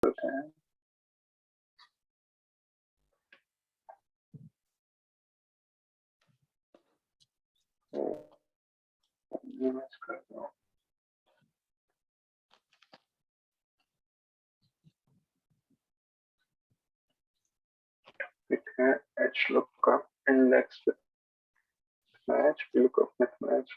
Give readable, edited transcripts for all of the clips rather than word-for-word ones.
करते हैं। करता हूँ। ठीक है, H lookup index match, lookup with match.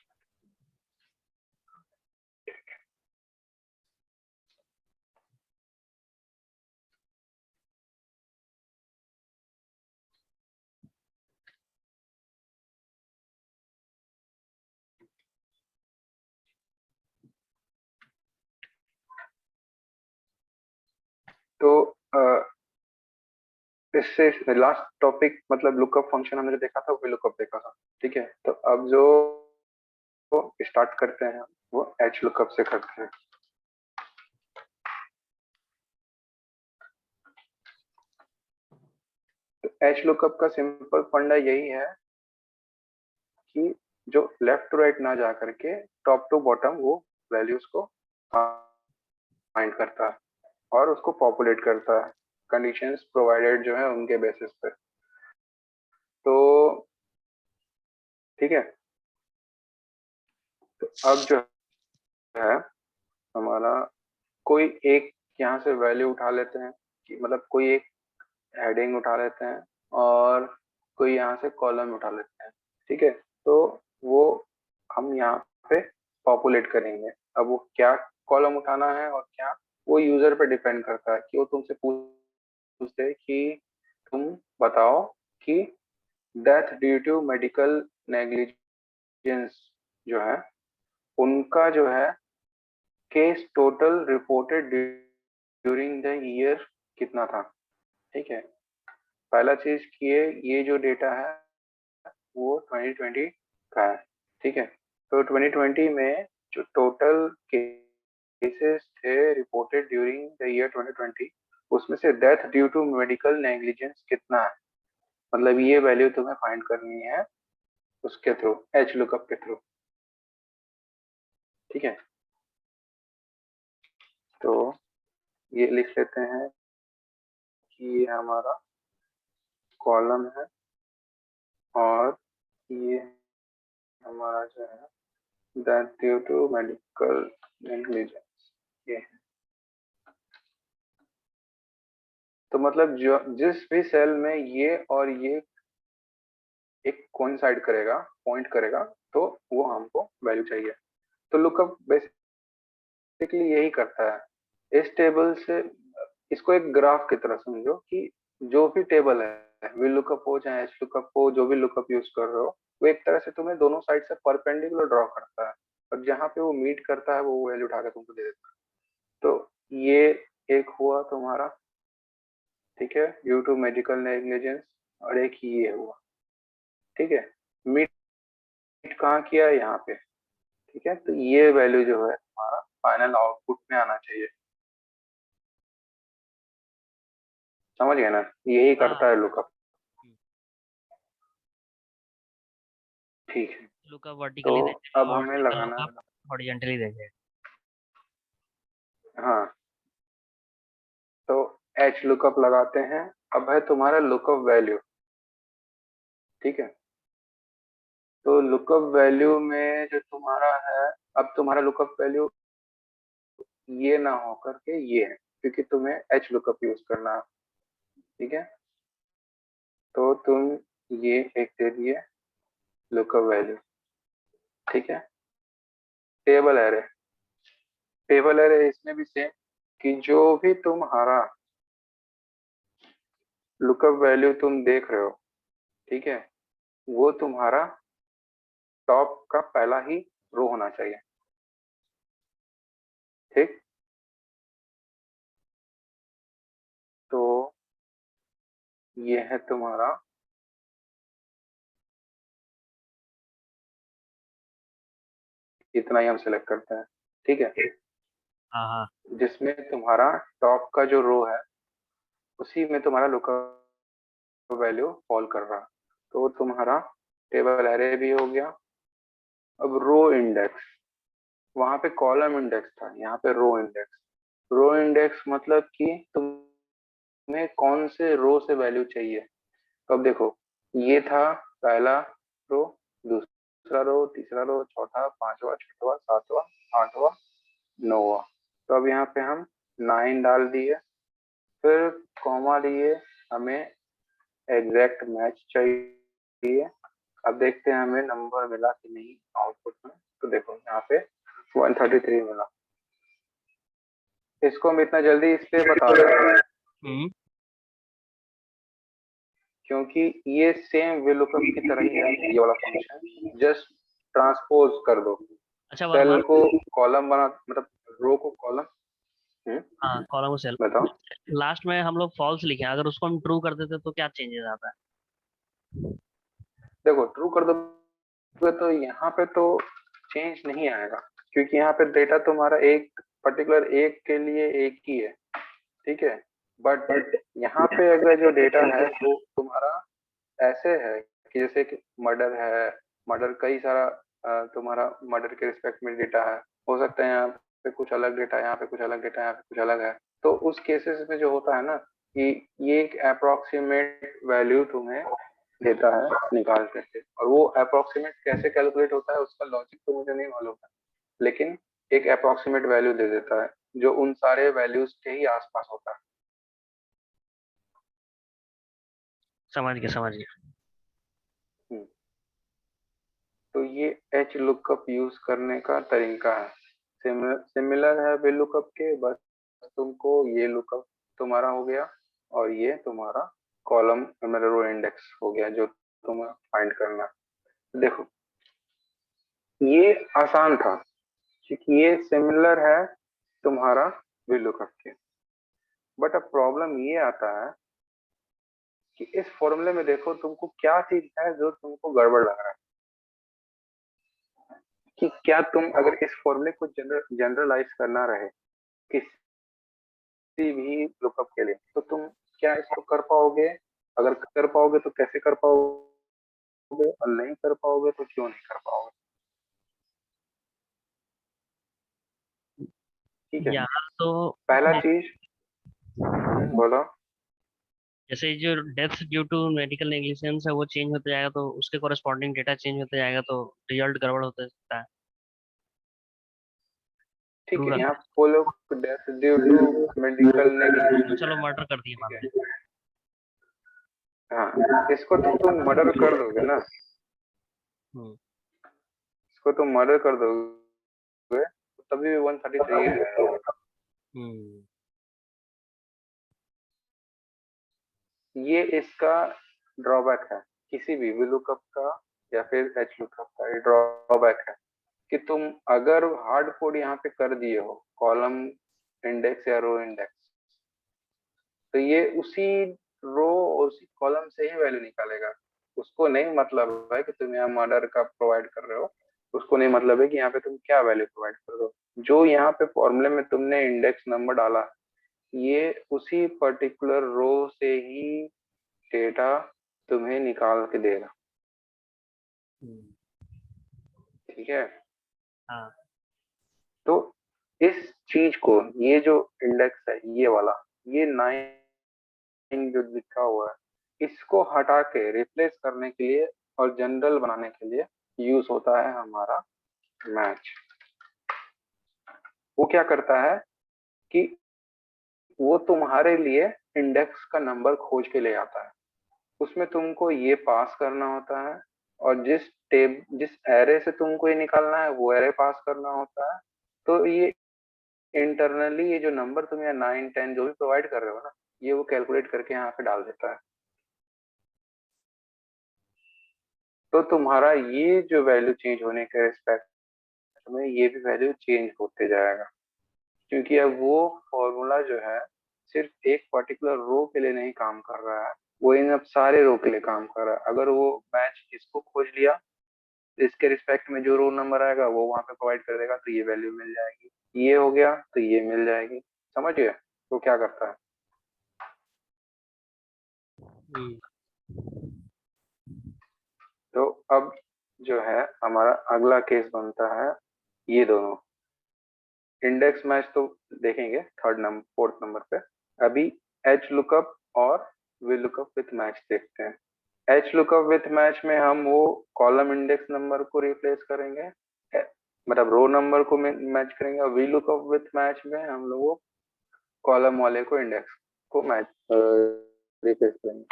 तो इससे लास्ट टॉपिक मतलब लुकअप फंक्शन हमने जो देखा था वो लुकअप देखा था। ठीक है, तो अब जो स्टार्ट करते हैं वो एच लुकअप से करते हैं। तो एच लुकअप का सिंपल फंडा यही है कि जो लेफ्ट टू राइट ना जा करके टॉप टू बॉटम वो वैल्यूज को फाइंड करता है और उसको पॉपुलेट करता है कंडीशंस प्रोवाइडेड जो है उनके बेसिस पे। तो ठीक है, तो अब जो है हमारा कोई एक यहाँ से वैल्यू उठा लेते हैं कि मतलब कोई एक हेडिंग उठा लेते हैं और कोई यहाँ से कॉलम उठा लेते हैं। ठीक है, तो वो हम यहाँ पे पॉपुलेट करेंगे। अब वो क्या कॉलम उठाना है और क्या, वो यूजर पे डिपेंड करता है कि वो तुमसे पूछते हैं कि तुम बताओ कि death due to medical negligence जो है उनका जो है case total reported during the year कितना था। ठीक है, पहला चीज कि ये जो डेटा है वो 2020 का है। ठीक है, तो 2020 में जो टोटल केसेस थे रिपोर्टेड ड्यूरिंग द ईयर 2020 उसमें से death due to medical negligence कितना है, मतलब ये वैल्यू तुम्हें फाइंड करनी है उसके थ्रू, एच लुकअप के थ्रू। ठीक है, तो ये लिख लेते हैं कि ये हमारा कॉलम है और ये हमारा जो है death due to medical negligence ये है। तो मतलब जो जिस भी सेल में ये और ये एक कोइंसाइड करेगा, पॉइंट करेगा, तो वो हमको वैल्यू चाहिए। तो लुकअप बेसिकली यही करता है। इस टेबल से इसको एक ग्राफ की तरह समझो कि जो भी टेबल है वी लुकअप हो चाहे एच लुकअप हो, जो भी लुकअप यूज कर रहे हो, वो एक तरह से तुम्हें दोनों साइड से परपेंडिकुलर ड्रॉ करता है और जहां पे वो मीट करता है वो वैल्यू उठा के तुमको दे देता है। तो ये एक हुआ तुम्हारा, ठीक है, ड्यू टू मेडिकल नेग्लिजेंस, और एक ये हुआ। ठीक है, मीट कहाँ किया है, यहाँ पे। ठीक है, तो ये वैल्यू जो है हमारा फाइनल आउटपुट में आना चाहिए। समझ गए ना, यही हाँ। करता है लुकअप। ठीक है, लुकअप तो वर्टिकली देखेगा अब और हमें सिंगल लगाना लुकअप है। हॉरिजॉन्टली देखेगा। हाँ, तो एच लुकअप लगाते हैं। अब है तुम्हारा लुकअप वैल्यू। ठीक है, तो लुकअप वैल्यू में जो तुम्हारा है, अब तुम्हारा लुकअप वैल्यू ये ना हो करके ये है क्योंकि तुम्हें एच लुकअप यूज करना है। ठीक है, तो तुम ये एक दे दिए लुकअप वैल्यू। ठीक है, टेबल एरे, टेबल एरे इसमें भी सेम कि जो भी तुम्हारा लुकअप वैल्यू तुम देख रहे हो, ठीक है, वो तुम्हारा टॉप का पहला ही रो होना चाहिए। ठीक, तो ये है तुम्हारा, इतना ही हम सिलेक्ट करते हैं। ठीक है, हाँ हाँ। जिसमें तुम्हारा टॉप का जो रो है उसी में तुम्हारा लुकअप वैल्यू फॉल कर रहा है, तो तुम्हारा टेबल एरे भी हो गया। अब रो इंडेक्स, वहां पे कॉलम इंडेक्स था, यहाँ पे रो इंडेक्स। रो इंडेक्स मतलब कि तुम्हें कौन से रो से वैल्यू चाहिए। तो अब देखो, ये था पहला रो, दूसरा रो, तीसरा रो, चौथा, पांचवा, छठवा, सातवां, आठवां, नौवां। तो अब यहाँ पे हम 9 डाल दिए, फिर कॉमा लिए, हमें एग्जैक्ट मैच चाहिए। अब देखते हैं हमें नंबर मिला कि नहीं आउटपुट में। तो देखो यहाँ पे 133 मिला। इसको हम इतना जल्दी इसलिए बता रहे हैं क्योंकि ये सेम VLOOKUP की तरह ही है, ये वाला फंक्शन। जस्ट ट्रांसपोज कर दो, अच्छा सेल वर्मा, को कॉलम बना, मतलब रो को कॉलम। हाँ कॉलम को सेल, बताओ। लास्ट में हम लोग फॉल्स लिखे हैं, अगर उसको हम ट्रू कर देते तो क्या चेंजेस आता है? देखो ट्रू कर दोगे तो यहाँ पे तो चेंज नहीं आएगा, क्योंकि यहाँ पे डेटा तुम्हारा एक पर्टिकुलर एक के लिए एक ही है, ठीक है। बट यहाँ पे अगर जो डेटा है वो तुम्हारा ऐसे है कि जैसे कि मर्डर है, मर्डर कई सारा तुम्हारा मर्डर के रिस्पेक्ट में डेटा है, हो सकता है यहाँ पे कुछ अलग डेटा, यहाँ पे कुछ अलग डेटा, यहाँ पे कुछ अलग है। तो उस केसेस में जो होता है ना कि ये एक अप्रोक्सीमेट वैल्यू तुम्हें देता है निकाल करके, और वो अप्रोक्सीमेट कैसे कैलकुलेट होता है उसका लॉजिक तो मुझे नहीं मालूम है, लेकिन एक अप्रोक्सीमेट वैल्यू दे देता है जो उन सारे वैल्यूज के ही आसपास होता है। समझ गया समझ गया। हम्म, तो ये एच लुकअप यूज करने का तरीका है। सिमिलर है वे लुकअप के, बस तुमको ये लुकअप तुम्हारा हो गया, और ये तुम्हारा कॉलम मेरा रो इंडेक्स हो गया जो तुम्हें फाइंड करना है। देखो ये आसान था क्योंकि ये सिमिलर है तुम्हारा वे लुकअप के। बट अब प्रॉब्लम ये आता है कि इस फॉर्मूले में देखो तुमको क्या चीज है जो तुमको गड़बड़ लग रहा है, कि क्या तुम अगर इस फॉर्मूले को जनरलाइज करना रहे किसी भी लुकअप के लिए, तो तुम क्या इसको कर पाओगे? अगर कर पाओगे तो कैसे कर पाओगे, और नहीं कर पाओगे तो क्यों नहीं कर पाओगे? ठीक है। यहाँ तो पहला चीज, बोलो। जैसे जो death due to medical negligence है वो चेंज होता जाएगा, तो उसके कॉरेस्पॉन्डिंग डेटा चेंज होता जाएगा, तो रिजल्ट गड़बड़ होता सकता है। ठीक ट्रू है, रख, यहाँ बोलो डेथ ड्यू टू मेडिकल तो नेग्लिजेंस। चलो मर्डर कर दिए मान लो। ठीक है, हाँ इसको तो तुम मर्डर कर दोगे ना, हम्म। इसको तुम मर्डर कर दोगे तो तभी भी 133 रहेगा। हम्म। ये इसका ड्रॉबैक है, किसी भी VLOOKUP का या फिर एच लुकअप का ये ड्रॉबैक है कि तुम अगर हार्ड कोड यहाँ पे कर दिए हो कॉलम इंडेक्स या रो इंडेक्स, तो ये उसी रो और उसी कॉलम से ही वैल्यू निकालेगा। उसको नहीं मतलब है कि तुम यहाँ मर्डर का प्रोवाइड कर रहे हो, उसको नहीं मतलब है कि यहाँ पे तुम क्या वैल्यू प्रोवाइड कर रहे हो। जो यहाँ पे फॉर्मूले में तुमने इंडेक्स नंबर डाला, ये उसी पर्टिकुलर रो से ही डेटा तुम्हें निकाल के देगा। हम्म। ठीक है। हाँ। तो इस चीज को, ये जो इंडेक्स है ये वाला, ये 9 जो लिखा हुआ है, इसको हटा के रिप्लेस करने के लिए और जनरल बनाने के लिए यूज होता है हमारा मैच। वो क्या करता है कि वो तुम्हारे लिए इंडेक्स का नंबर खोज के ले आता है। उसमें तुमको ये पास करना होता है, और जिस एरे से तुमको ये निकालना है वो एरे पास करना होता है। तो ये इंटरनली ये जो नंबर तुम यहाँ 9 10 जो भी प्रोवाइड कर रहे हो ना, ये वो कैलकुलेट करके यहाँ पे डाल देता है। तो तुम्हारा ये जो वैल्यू चेंज होने के रिस्पेक्ट में ये भी वैल्यू चेंज होते जाएगा, क्योंकि अब वो फॉर्मूला जो है सिर्फ एक पर्टिकुलर रो के लिए नहीं काम कर रहा है, वो इन अब सारे रो के लिए काम कर रहा है। अगर वो मैच इसको खोज लिया, इसके रिस्पेक्ट में जो रो नंबर आएगा वो वहां पे प्रोवाइड कर देगा, तो ये वैल्यू मिल जाएगी। ये हो गया तो ये मिल जाएगी। समझ गए तो क्या करता है? हम्म। तो अब जो है हमारा अगला केस बनता है ये दोनों। इंडेक्स मैच तो देखेंगे फोर्थ नंबर पे। अभी एच लुकअप और वी लुकअप विथ मैच देखते हैं। एच लुकअप विथ मैच में हम वो कॉलम इंडेक्स नंबर को रिप्लेस करेंगे, मतलब रो नंबर को मैच करेंगे, और वी लुकअप विथ मैच में हम लोग वो कॉलम वाले को इंडेक्स को मैच रिप्लेस करेंगे।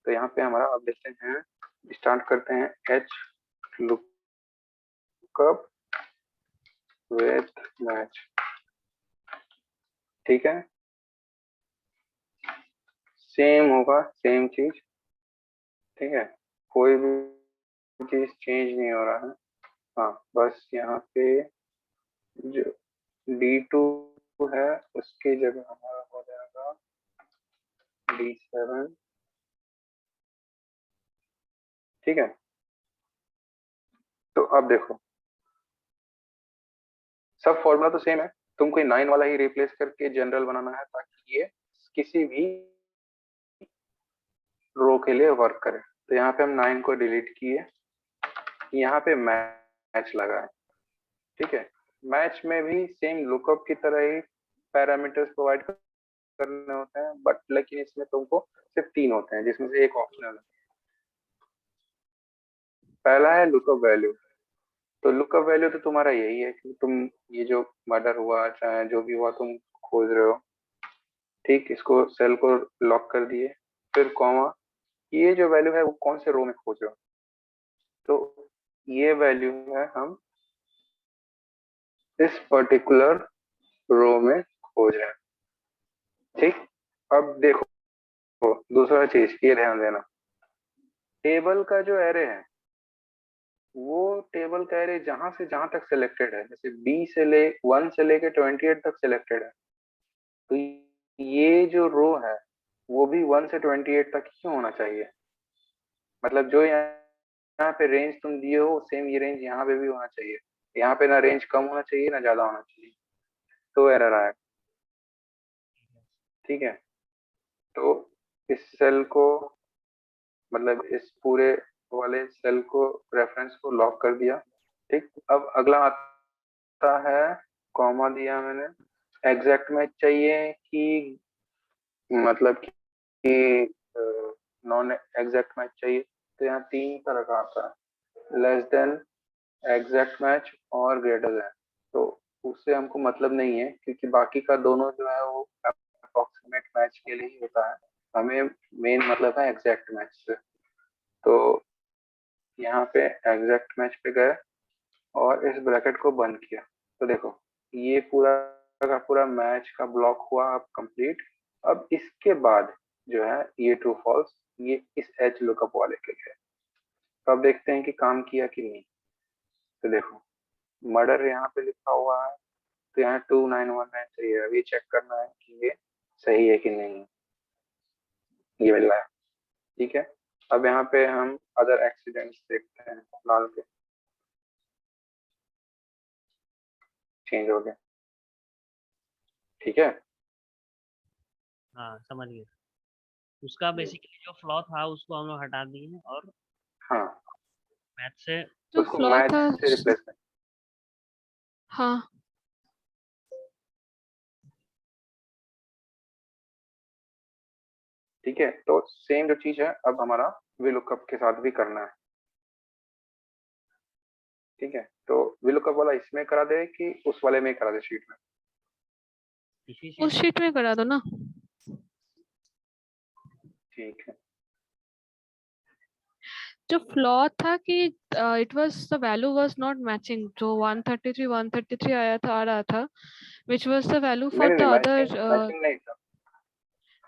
तो यहाँ पे हमारा अब देखते हैं, स्टार्ट करते हैं एच लुकअप विथ मैच। ठीक है, सेम होगा, सेम चीज। ठीक है, कोई भी चीज चेंज नहीं हो रहा है। हाँ, बस यहाँ पे जो D2 है उसकी जगह हमारा हो जाएगा D7। ठीक है, तो अब देखो सब फॉर्मूला तो सेम है, तुमको 9 वाला ही रिप्लेस करके जनरल बनाना है ताकि ये किसी भी रो के लिए वर्क करे। तो यहाँ पे हम 9 को डिलीट किए, यहाँ पे मैच लगा है। ठीक है, मैच में भी सेम लुकअप की तरह ही पैरामीटर्स प्रोवाइड करने होते हैं, बट लेकिन इसमें तुमको सिर्फ 3 होते हैं जिसमें से एक ऑप्शनल है। पहला है लुकअप वैल्यू। तो लुकअप वैल्यू तो तुम्हारा यही है कि तुम ये जो मर्डर हुआ चाहे जो भी हुआ तुम खोज रहे हो। ठीक, इसको सेल को लॉक कर दिए, फिर कॉमा, ये जो वैल्यू है वो कौन से रो में खोज रहे हो, तो ये वैल्यू है हम इस पर्टिकुलर रो में खोज रहे हैं। ठीक, अब देखो दूसरा चीज ये ध्यान देना, टेबल का जो एरे है वो टेबल का एरे जहां से जहां तक सिलेक्टेड है, जैसे बी से ले 1 से लेके 28 तक सिलेक्टेड है, तो ये जो रो है वो भी 1 से 28 तक ही होना चाहिए। मतलब जो यहाँ पे रेंज तुम दिए हो सेम ये रेंज यहाँ पे भी होना चाहिए। यहाँ पे ना रेंज कम होना चाहिए ना ज्यादा होना चाहिए, तो एरर आएगा। ठीक है, तो इस सेल को, मतलब इस पूरे वाले सेल को, रेफरेंस को लॉक कर दिया। ठीक, अब अगला आता है, कॉमा दिया मैंने, एग्जैक्ट मैच चाहिए कि मतलब कि नॉन एग्जैक्ट मैच चाहिए। तो यहाँ 3 तरह का आता है, लेस देन, एग्जैक्ट मैच और ग्रेटर देन। तो उससे हमको मतलब नहीं है क्योंकि बाकी का दोनों जो है वो अप्रोक्सीमेट मैच के लिए ही होता है, हमें मेन मतलब है एग्जैक्ट मैच से। तो यहाँ पे एग्जैक्ट मैच पे गए और इस ब्रैकेट को बंद किया, तो देखो ये पूरा का पूरा मैच का ब्लॉक हुआ अब कंप्लीट। अब इसके बाद जो है ये ट्रू फॉल्स, ये इस एच लुकअप वाले के लिए। तो अब देखते हैं कि काम किया कि नहीं। तो देखो मर्डर यहाँ पे लिखा हुआ है, तो यहाँ 2919 चाहिए। अभी चेक करना है कि ये सही है कि नहीं, ये मिल रहा है। ठीक है, अब यहाँ पे हम अदर एक्सीडेंट्स देखते हैं, लाल के चेंज हो गए। ठीक है, हाँ समझ गए। उसका बेसिकली जो फ्लॉ था उसको हम लोग हटा दिए और हाँ, मैथ से जो उसको फ्लॉ मैच था, से रिप्लेस करें। हाँ ठीक है, तो सेम जो चीज है अब हमारा VLOOKUP के साथ भी करना है। ठीक है, तो VLOOKUP वाला इसमें करा दे कि उस वाले में करा दे, शीट में? इसी उस शीट शीट में करा दो ना। ठीक है, जो फ्लॉ था कि it was the value was not matching, जो 133 आया था, आ रहा था, व्हिच वाज द वैल्यू नहीं फॉर नहीं द नहीं, मैचिंग अदर। मैचिंग नहीं था।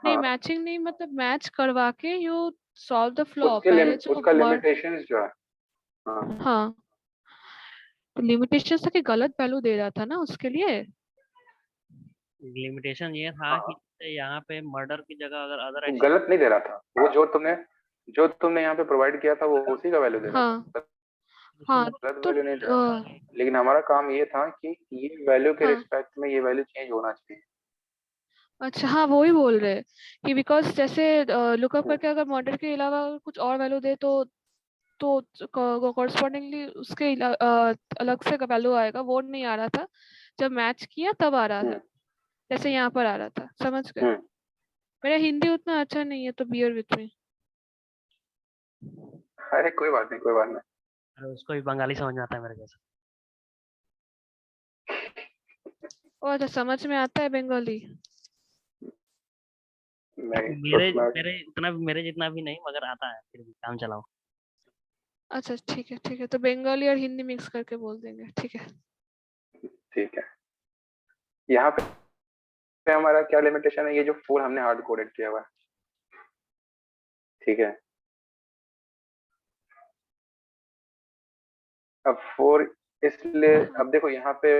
नहीं, हाँ, मैचिंग नहीं, मतलब मैच करवा के यू सॉल्व द फ्लॉ उसके पहले जो उसका लिमिटेशंस जो है। हाँ, हाँ, तो लिमिटेशन था कि गलत वैल्यू दे रहा था ना उसके लिए। लिमिटेशन ये था कि हाँ, जैसे यहाँ पे मर्डर की जगह अगर अदर वो एक्सीडेंट। गलत नहीं दे रहा था, वो जो तुमने यहाँ पे प्रोवाइड किया था वो उसी का वैल्यू दे रहा हाँ था, उसको हाँ, गलत तो वैल्यू नहीं दे रहा था। लेकिन हमारा काम ये था कि ये वैल्यू के हाँ, रिस्पेक्ट में ये वैल्यू चेंज होना चाहिए। अच्छा, हाँ वो ही बोल रहे हैं कि बिकॉज जैसे लुकअप करके अगर मॉडल के अलावा कुछ और वैल्यू दे तो कॉरस्पॉन्डिंगली उसके अलग से वैल्यू आएगा, वो नहीं आ रहा था। जब मैच किया तब आ रहा था, जैसे यहाँ पर आ रहा था, समझ गए? मेरा हिंदी उतना अच्छा नहीं है तो बियर विथ मी। अरे कोई बात नहीं, कोई बात नहीं। अरे उसको भी बंगाली समझ में आता है मेरे जैसा। और अच्छा, समझ में आता है बंगाली? नहीं मेरे उतना। मेरे जितना भी नहीं, मगर आता है, फिर भी काम चलाओ। अच्छा ठीक है ठीक है, तो बंगाली और हिंदी मिक्स करके बोल देंगे, ठीक है। ठीक है, यहाँ पे हमारा क्या लिमिटेशन है, ये जो 4 हमने हार्ड कोडेड किया हुआ है, ठीक है। अब 4 इसलिए, हाँ अब देखो यहाँ पे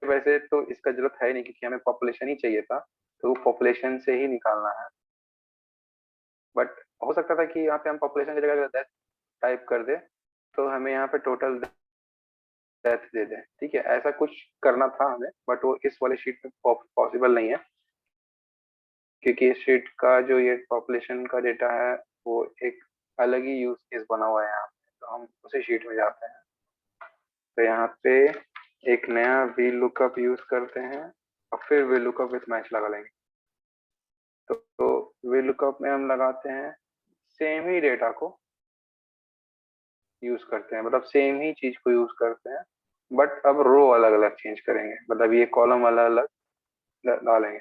वैसे तो इसका जरूरत है नहीं, क्योंकि हमें पॉपुलेशन ही चाहिए था, तो वो पॉपुलेशन से ही निकालना है। बट हो सकता था कि यहाँ पे हम पॉपुलेशन की जगह डेथ टाइप कर दे, तो हमें यहाँ पे टोटल डेथ दे दें, ठीक है, ऐसा कुछ करना था हमें, बट वो इस वाले शीट में पॉसिबल नहीं है, क्योंकि इस शीट का जो ये पॉपुलेशन का डेटा है वो एक अलग ही यूज केस बना हुआ है यहाँ पे, तो हम उसी शीट में जाते हैं। तो यहाँ पे एक नया वी लुकअप यूज करते हैं, और फिर वी लुकअप विथ मैच लगा लेंगे। तो वी लुकअप में हम लगाते हैं सेम ही डेटा को यूज करते हैं, मतलब सेम ही चीज को यूज करते हैं, बट अब रो अलग अलग चेंज करेंगे, मतलब ये कॉलम अलग अलग डालेंगे,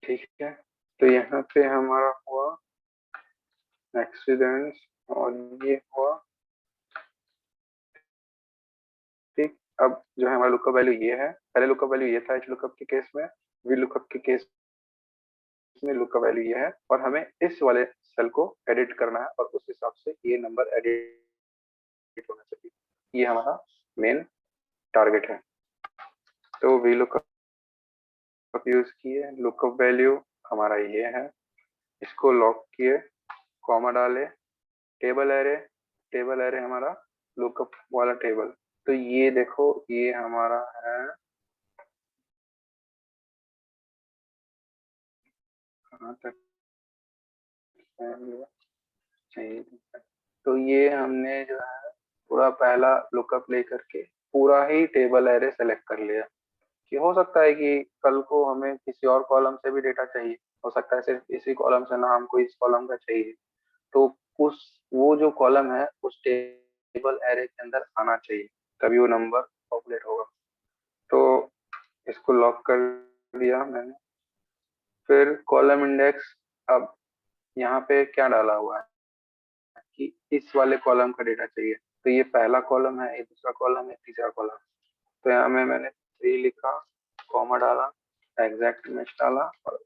ठीक है। तो यहाँ पे हमारा हुआ एक्सीडेंट्स, और ये हुआ, ठीक। अब जो है हमारा लुकअप वैल्यू ये है, पहले लुकअप वैल्यू ये था एच लुकअप के केस में, वी लुकअप के केस में लुकअप वैल्यू ये है, और हमें इस वाले सेल को एडिट करना है, और उस हिसाब से ये नंबर एडिट होना चाहिए, ये हमारा मेन टारगेट है। तो वी लुकअप यूज किए, लुकअप वैल्यू हमारा ये है, इसको लॉक किए, कॉमा डाले, टेबल एरे हमारा लुकअप वाला टेबल। तो ये देखो, ये हमारा है, कहाँ तक है ये? चाहिए। तो ये हमने जो है पूरा पहला लुकअप लेकर के पूरा ही टेबल एरे सेलेक्ट कर लिया, कि हो सकता है कि कल को हमें किसी और कॉलम से भी डेटा चाहिए, हो सकता है सिर्फ इसी कॉलम से ना हमको इस कॉलम का चाहिए, तो उस वो जो कॉलम है उस टेबल एरे के अंदर आना चाहिए, तभी वो नंबर पॉपुलेट होगा। तो इसको लॉक कर दिया मैंने। फिर कॉलम इंडेक्स, अब यहाँ पे क्या डाला हुआ है कि इस वाले कॉलम का डेटा चाहिए, तो ये पहला कॉलम है, ये दूसरा कॉलम है, तीसरा कॉलम। तो यहाँ में मैंने 3 लिखा, कॉमा डाला, एग्जैक्ट मैच डाला, और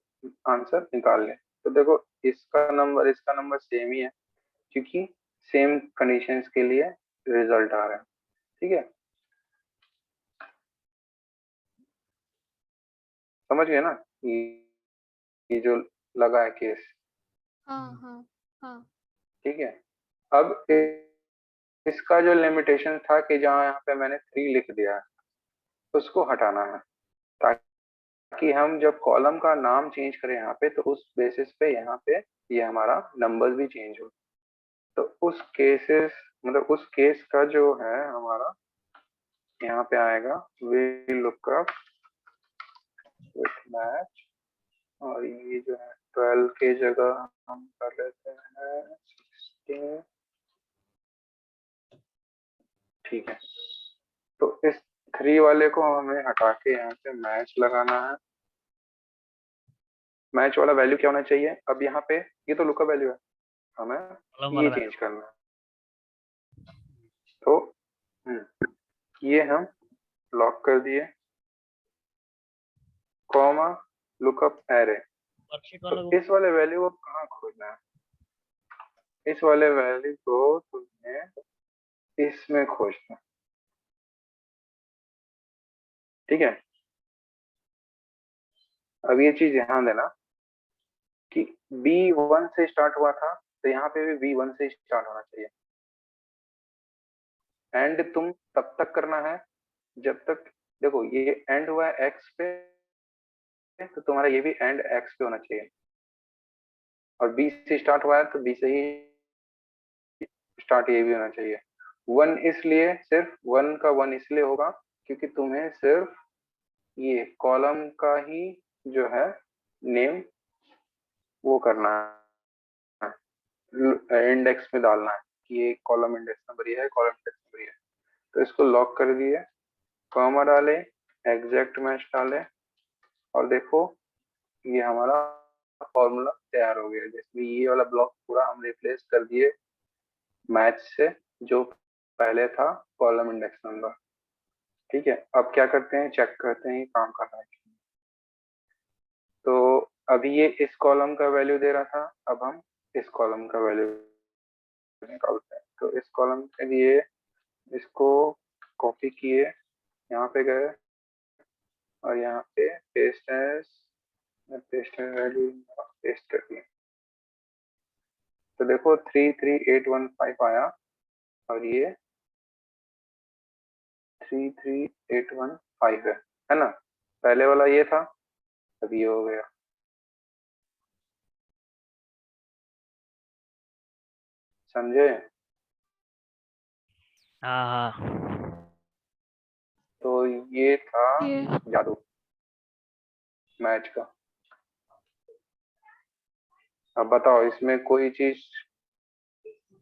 आंसर निकाल लिया। तो देखो इसका नंबर सेम ही है, क्योंकि सेम कंडीशंस के लिए रिजल्ट आ रहा है, ठीक है। समझ गए ना ये जो लगा है केस, हाँ हाँ हाँ। ठीक है। अब इसका जो लिमिटेशन था कि जहाँ यहाँ पे मैंने 3 लिख दिया है, उसको हटाना है, ताकि हम जब कॉलम का नाम चेंज करें यहाँ पे, तो उस बेसिस पे यहाँ पे ये हमारा नंबर भी चेंज हो। तो उस केसेस, मतलब उस केस का जो है हमारा यहाँ पे आएगा वी लुकअप विथ मैच, और ये जो है 12 के जगह हम कर लेते हैं 16, ठीक है। तो इस 3 वाले को हमें हटा के यहाँ पे मैच लगाना है। मैच वाला वैल्यू क्या होना चाहिए, अब यहाँ पे ये तो लुकअप वैल्यू है, हमें कॉलम ये वाला चेंज करना है। तो ये हम लॉक कर दिए, कॉमा लुकअप एरे। वर्कशीट तो वाला को। इस वाले वैल्यू को कहाँ खोजना है, इस वाले वैल्यू को तुम्हें इसमें खोजना है, ठीक है। अब ये चीज ध्यान देना कि B1 से स्टार्ट हुआ था, तो यहाँ पे भी B1 से स्टार्ट होना चाहिए। एंड तुम तब तक करना है जब तक, देखो ये एंड हुआ है एक्स पे, तो तुम्हारा ये भी एंड एक्स पे होना चाहिए, और बी से स्टार्ट हुआ है तो बी से ही स्टार्ट ये भी होना चाहिए। 1 इसलिए, सिर्फ 1 का 1 इसलिए होगा क्योंकि तुम्हें सिर्फ ये कॉलम का ही जो है नेम वो करना है, इंडेक्स में डालना है कि ये कॉलम इंडेक्स नंबर ये है, कॉलम इंडेक्स नंबर ये है। तो इसको लॉक कर दिए, कॉमा डाले, एग्जैक्ट मैच डाले, और देखो ये हमारा फॉर्मूला तैयार हो गया, जिसमें ये वाला ब्लॉक पूरा हम रिप्लेस कर दिए मैच से, जो पहले था कॉलम इंडेक्स नंबर। ठीक है, अब क्या करते हैं, चेक करते हैं ये काम कर रहा है। तो अभी ये इस कॉलम का वैल्यू दे रहा था, अब हम इस कॉलम का वैल्यू निकालते हैं। तो इस कॉलम के लिए इसको कॉपी किए, यहाँ पे गए और यहाँ पे पेस्ट वैल्यू पेस्ट कर दिए। तो देखो 33815 आया, और ये 33815 है ना, पहले वाला ये था, अब ये हो गया। समझे? हाँ हाँ। तो ये था ये जादू मैच का। अब बताओ इसमें कोई चीज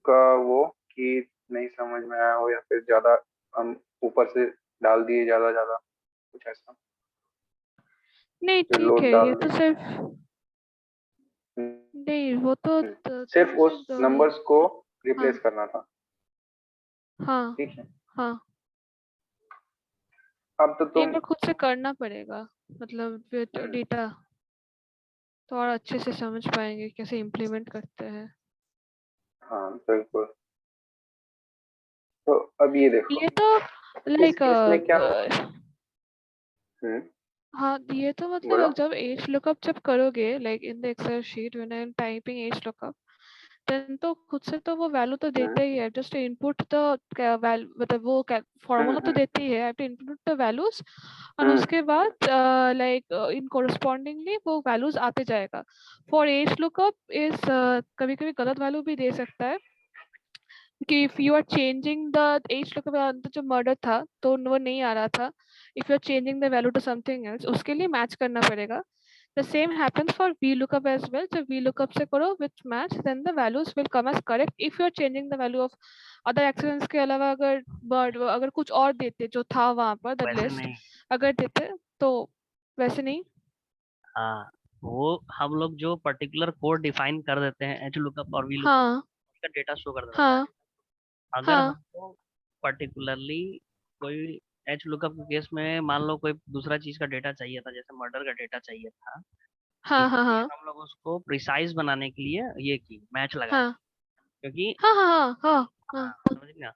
का वो कि नहीं समझ में आया हो, या फिर ज्यादा हम ऊपर से डाल दिए, ज्यादा ज्यादा कुछ ऐसा नहीं, जो ठीक लोड है, डाल ये तो दिए। सिर्फ हम्म, नहीं, वो तो सिर्फ तुम उस सिर्फ नंबर्स को हाँ रिप्लेस करना था। हाँ ठीक है, हाँ, अब तो एक तुम बार खुद से करना पड़ेगा, मतलब विद डेटा, तो और अच्छे से समझ पाएंगे कैसे इम्प्लीमेंट करते हैं। हाँ बिल्कुल। तो अब ये देखो, ये तो इस लाइक केस में क्या होगा। हम्म, हाँ, ये तो मतलब बोलो। जब एज लुकअप जब करोगे, like in the Excel sheet when I am typing H lookup, then तो खुद से तो वो वैल्यू तो हम्म देता ही है, जस्ट इनपुट द मतलब वो हम्म फॉर्मूला तो हम्म देती ही है, I have to input the values, और हम्म उसके बाद लाइक इन कोरस्पॉन्डिंगली वो वैल्यूज आते जाएगा। फॉर एज लुकअप इज कभी कभी गलत वैल्यू भी दे सकता है, कि if you are changing the H lookup, जो मर्डर था तो वो नहीं आ रहा था, if you are changing the value to something else, उसके लिए मैच करना पड़ेगा। The same happens for V lookup as well, जब वी लुकअप से करो with match, then the values will come as correct if you are changing the value of other accidents के अलावा, अगर बर्ड अगर कुछ और देते जो था वहां पर द वैसे लिस्ट नहीं। अगर देते तो, वैसे नहीं। हाँ, वो हम लोग जो पर्टिकुलर कोड डिफाइन कर देते हैं एच लुकअप और वी लुकअप, हाँ उसका डेटा शो कर देता है। हाँ अगर हाँ हमको पर्टिकुलरली कोई एच लुकअप के केस में मान लो कोई दूसरा चीज का डेटा चाहिए था, जैसे मर्डर का डेटा चाहिए था, हाँ हाँ इसलिए हाँ हम लोग उसको प्रिसाइज बनाने के लिए ये की मैच लगाए, हाँ क्योंकि हाँ हाँ हाँ हाँ समझ गया।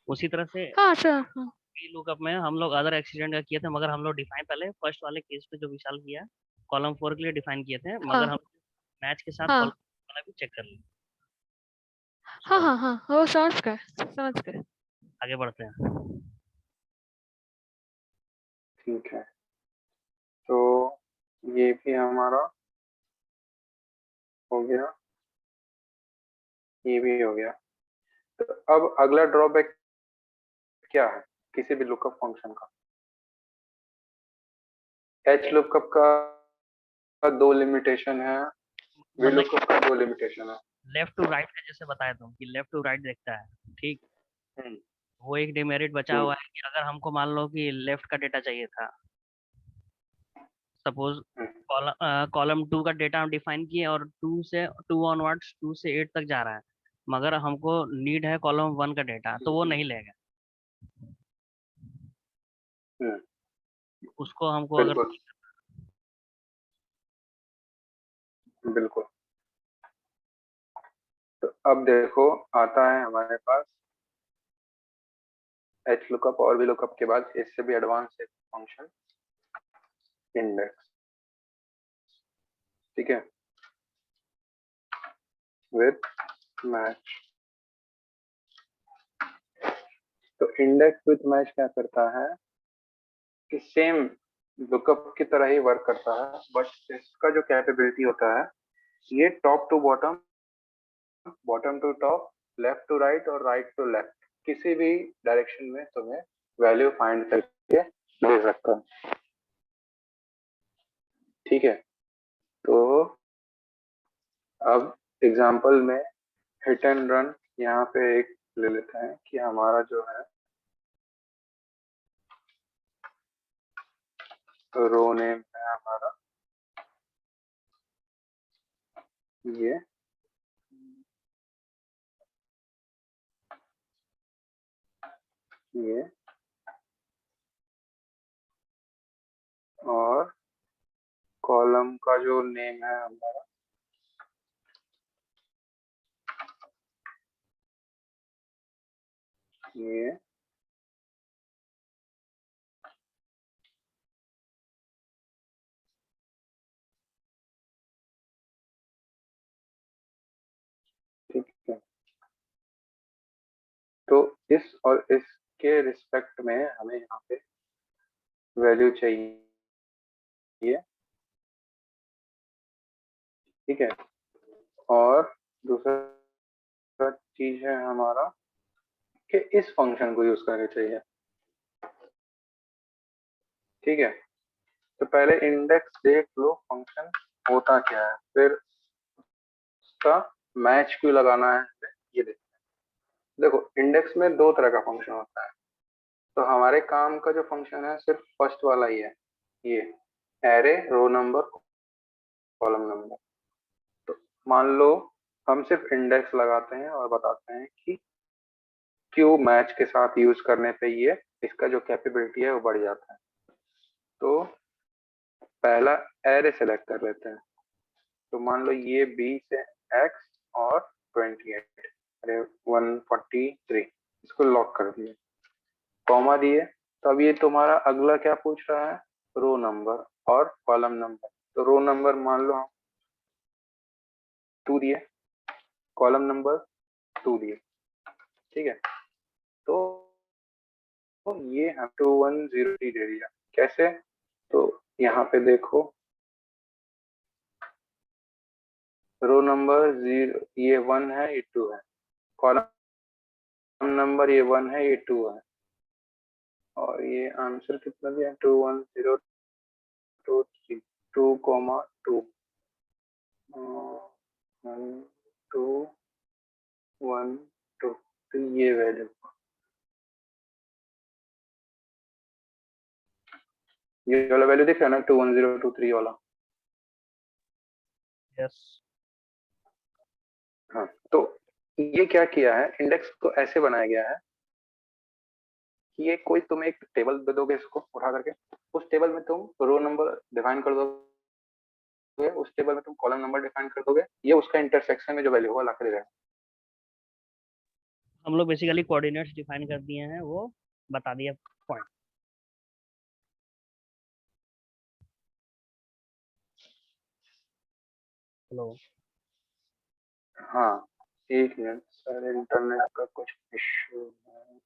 उसी तरह से हाँ, sure, हाँ वी लुकअप में हम लोग अदर एक्सीडेंट का किए थे, मगर हम लोग डिफाइन पहले फर्स्ट वाले केस पे जो विशाल किया कॉलम 4 के लिए डिफाइन किए थे, मगर हाँ हम मैच के साथ हाँ कॉलम वाला भी चेक कर लिया। हाँ चलो हाँ हाँ, वो समझ गए। आगे बढ़ते हैं। ठीक है, तो ये भी हमारा हो गया, ये भी हो गया। तो अब अगला ड्रॉबैक क्या है किसी भी लुकअप फंक्शन का। एच लुकअप का दो लिमिटेशन है, वी मतलब लुकअप का दो लिमिटेशन है। लेफ्ट टू राइट का जैसे बताया तुम कि लेफ्ट टू राइट देखता है, ठीक। हम्म वो एक डिमेरिट बचा हम्म हुआ है कि अगर हमको मान लो कि लेफ्ट का डेटा चाहिए था, सपोज हम्म कॉलम 2 का डेटा हम डिफाइन किए और 2 ऑनवर्ड्स 2 से 8 तक जा रहा है, मगर हमको नीड है कॉलम 1 का डेटा, तो वो नहीं लेगा। हम्म, उसको हमको अगर बिल्कुल बिल्कुल। तो अब देखो आता है हमारे पास एच लुकअप और वी लुकअप के बाद इससे भी एडवांस एक फंक्शन, इंडेक्स। ठीक है, विथ मैच। तो इंडेक्स विथ मैच क्या करता है कि सेम लुकअप की तरह ही वर्क करता है, बट इसका जो कैपेबिलिटी होता है, ये top to bottom, bottom to top, left to right और राइट टू लेफ्ट, किसी भी डायरेक्शन में तुम्हें वैल्यू फाइंड करके दे सकता है। ठीक है, तो अब एग्जाम्पल में हिट एंड रन यहाँ पे एक ले लेते हैं कि हमारा जो है रो नेम है हमारा ये, ये और कॉलम का जो नेम है हमारा ये, ठीक है। तो इस और इसके रिस्पेक्ट में हमें यहाँ पे वैल्यू चाहिए, ठीक है। और दूसरा चीज है हमारा कि इस फंक्शन को यूज करना चाहिए, ठीक है। तो पहले इंडेक्स देख लो फंक्शन होता क्या है, फिर उसका मैच क्यों लगाना है ये देखते हैं। देखो इंडेक्स में दो तरह का फंक्शन होता है, तो हमारे काम का जो फंक्शन है सिर्फ फर्स्ट वाला ही है, ये array row number column number. तो मान लो हम सिर्फ इंडेक्स लगाते हैं और बताते हैं कि क्यों मैच के साथ यूज करने पे ये इसका जो कैपेबिलिटी है वो बढ़ जाता है। तो पहला एरे सेलेक्ट कर लेते हैं, तो मान लो ये 20 है x और 28, अरे 143, इसको लॉक कर दिए, कॉमा दिए। तो अब ये तुम्हारा अगला क्या पूछ रहा है, रो नंबर और कॉलम नंबर। तो रो नंबर मान लो हम 2 दिए, कॉलम नंबर 2 दिए, ठीक है। तो ये हम 2103 दे दिया, कैसे, तो यहाँ पे देखो रो नंबर 0 ये 1 है, ये 2 है, कॉलम नंबर ये 1 है, ये 2 है, और ये आंसर कितना दिया 21023, 2,2 1 2 1 2, तो ये वैल्यू, ये वाला वैल्यू दिख रहा है ना 21023 वाला। यस। हाँ, तो ये क्या किया है, इंडेक्स को ऐसे बनाया गया है कि ये कोई तुम एक टेबल दे दोगे इसको उठा करके, उस टेबल में तुम रो नंबर डिफाइन कर दोगे, उस टेबल में तुम कॉलम नंबर डिफाइन कर दोगे, ये उसका इंटरसेक्शन में जो वैल्यू होगा ला कर देगा। हम लोग बेसिकली कोऑर्डिनेट्स डिफाइन कर दिए हैं, वो बता दिया पॉइंट। हेलो। हाँ, एक मिनट सर, इंटरनेट का कुछ इश्यू है।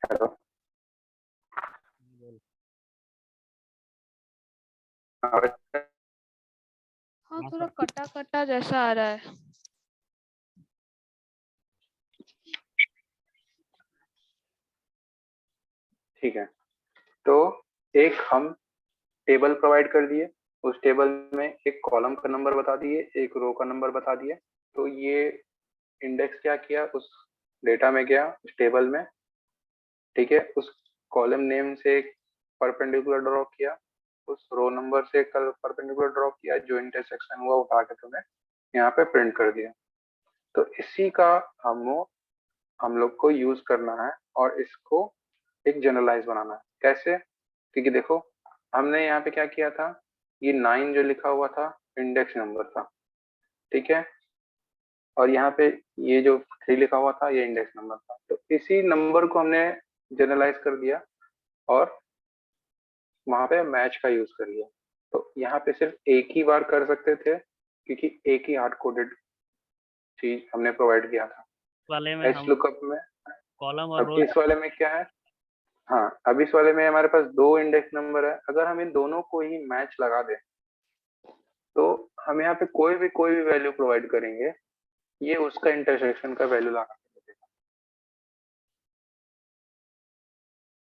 हेलो, हाँ, हाँ थोड़ा सर। कटा कटा जैसा आ रहा है। ठीक है, तो एक हम टेबल प्रोवाइड कर दिए, उस टेबल में एक कॉलम का नंबर बता दिए, एक रो का नंबर बता दिए। तो ये इंडेक्स क्या किया, उस डेटा में गया उस टेबल में, ठीक है, उस कॉलम नेम से एक परपेंडिकुलर ड्रॉ किया, उस रो नंबर से परपेंडिकुलर ड्रॉ किया, जो इंटरसेक्शन हुआ उठा के तुम्हें यहाँ पे प्रिंट कर दिया। तो इसी का हम लोग को यूज करना है और इसको एक जनरलाइज बनाना है। कैसे, क्योंकि देखो हमने यहाँ पे क्या किया था, ये 9 जो लिखा हुआ था इंडेक्स नंबर था, ठीक है, और यहाँ पे ये जो 3 लिखा हुआ था ये इंडेक्स नंबर था। तो इसी नंबर को हमने जनरलाइज कर दिया और वहां पे मैच का यूज कर लिया। तो यहाँ पे सिर्फ एक ही बार कर सकते थे क्योंकि एक ही हार्ड कोडेड चीज हमने प्रोवाइड किया था वाले में एच हम लुकअप में। कॉलम और अब रो। इस वाले में क्या है, हाँ, अब इस वाले में हमारे पास दो इंडेक्स नंबर है, अगर हम इन दोनों को ही मैच लगा दें तो हम यहाँ पे कोई भी वैल्यू प्रोवाइड करेंगे, ये उसका इंटरसेक्शन का वैल्यू लगा के देगा।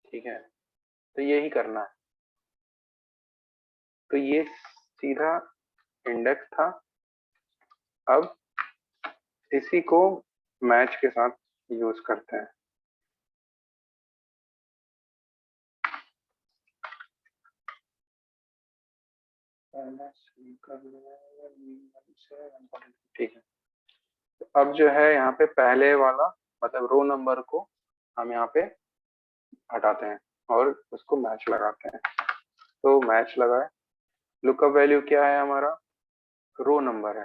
ठीक है, तो यही करना है। तो ये सीधा इंडेक्स था, अब इसी को मैच के साथ यूज करते हैं। ठीक है, तो अब जो है यहाँ पे पहले वाला मतलब रो नंबर को हम यहाँ पे हटाते हैं और उसको मैच लगाते हैं। तो मैच लगाए, लुकअप वैल्यू क्या है हमारा, रो नंबर है,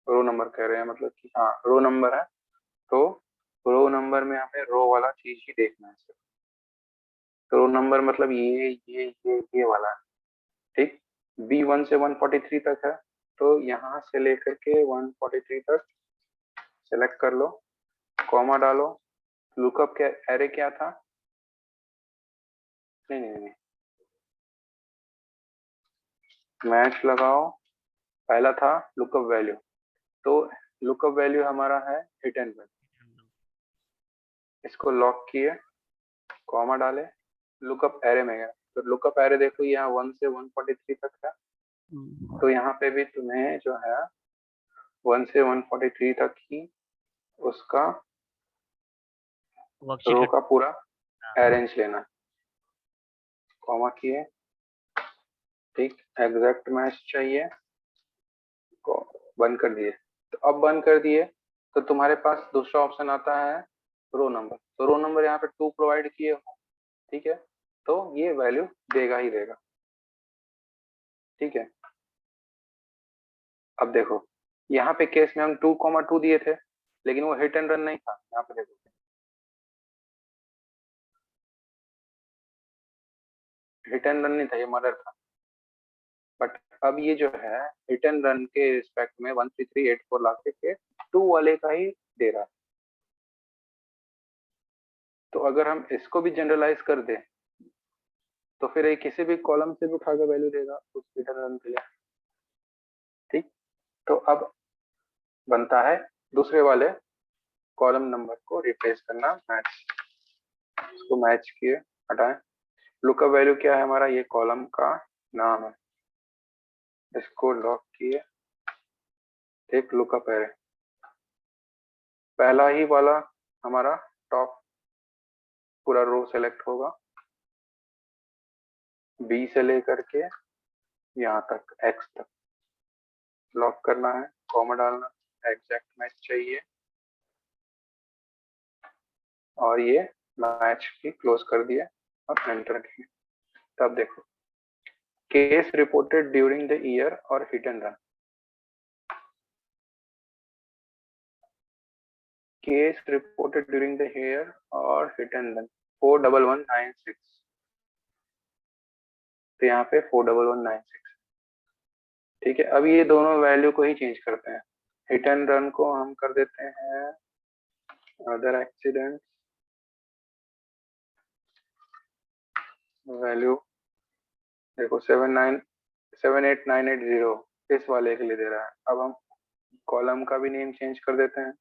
रो नंबर कह रहे हैं मतलब कि हाँ रो नंबर है, तो रो नंबर में हमें रो वाला चीज ही देखना है सिर्फ। तो रो नंबर मतलब ये वाला है। ठीक, B1 से 143 तक है, तो यहाँ से लेकर के 143 तक सेलेक्ट कर लो, कॉमा डालो। लुकअप क्या एरे क्या था, नहीं, मैच लगाओ, पहला था लुकअप वैल्यू, तो लुकअप वैल्यू हमारा है हिट एंड रन, इसको लॉक किए, कॉमा डाले, लुकअप एरे में गया, तो लुकअप एरे देखो यहाँ 1 से 143 तक है, तो यहाँ पे भी तुम्हें जो है 1 से 143 तक ही उसका वर्कशीट रो का। का पूरा हाँ। अरेंज लेना है, कॉमा किए। ठीक, एग्जैक्ट मैच चाहिए, को बंद कर दिए। तो अब बंद कर दिए तो तुम्हारे पास दूसरा ऑप्शन आता है रो नंबर, तो रो नंबर यहाँ पे 2 प्रोवाइड किए हो। ठीक है, तो ये वैल्यू देगा ही देगा। ठीक है, अब देखो यहाँ पे केस में हम 2,2 दिए थे, लेकिन वो हिट एंड रन नहीं था। यहाँ पे देखो हिट एंड रन नहीं था, ये मर्डर था। बट अब ये जो है हिट एंड रन के रिस्पेक्ट में 13384 ला के 2 वाले का ही दे रहा है। तो अगर हम इसको भी जनरलाइज कर दें तो फिर ये किसी भी कॉलम से भी उठा के वैल्यू देगा उस हिट एंड रन के लिए। ठीक, तो अब बनता है दूसरे वाले कॉलम नंबर को रिप्लेस करना मैच, इसको मैच किए, हटाएं। लुकअप वैल्यू क्या है हमारा, ये कॉलम का नाम है, इसको लॉक किए। ठीक, लुकअप है, पहला ही वाला हमारा टॉप पूरा रो सेलेक्ट होगा, बी से लेकर के यहाँ तक एक्स तक लॉक करना है, कॉमा डालना, एग्जैक्ट मैच चाहिए, और ये मैच की क्लोज कर दिया और एंटर किए। तब देखो case reported during the year और hit and run, case reported during the year और हिट एंड रन 41196, तो यहाँ पे 41196। ठीक है, अब ये दोनों वैल्यू को ही चेंज करते हैं, हिट एंड रन को हम कर देते हैं अदर एक्सीडेंट वैल्यू, देखो 78,980 इस वाले के लिए दे रहा है। अब हम कॉलम का भी नेम चेंज कर देते हैं,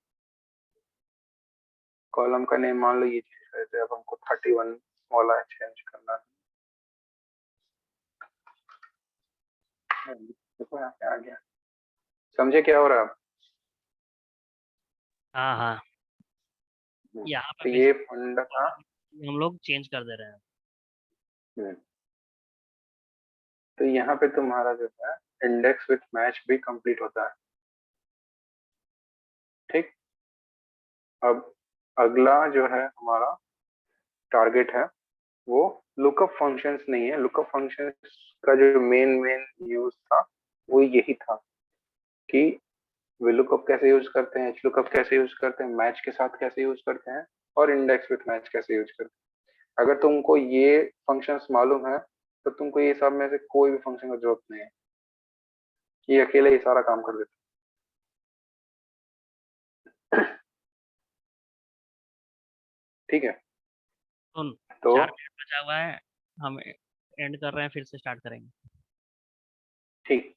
कॉलम का नेम मान लो ये चेंज कर देते हैं, अब हमको 31 वाला चेंज करना है। देखो यहाँ पे आ गया, समझे क्या हो रहा है अब? हाँ हाँ, यहाँ तो पे ये फंडा था। हम लोग चेंज कर दे रहे हैं। हम्म, तो यहाँ पे तुम्हारा जो है इंडेक्स विथ मैच भी कंप्लीट होता है। ठीक, अब अगला जो है हमारा टारगेट है वो लुकअप फंक्शंस नहीं है, लुकअप फंक्शंस का जो मेन यूज था वो यही था कि वे लुकअप कैसे यूज करते हैं, एच लुकअप कैसे यूज करते हैं, मैच के साथ कैसे यूज करते हैं, और इंडेक्स विथ मैच कैसे यूज करते हैं। अगर तुमको ये फंक्शंस मालूम है तो तुमको ये सब में से कोई भी फंक्शन का जरूरत नहीं है, ये अकेले ही सारा काम कर देता है। ठीक है, तो 4 मिनट बचा हुआ है, हम एंड कर रहे हैं, फिर से स्टार्ट करेंगे। ठीक।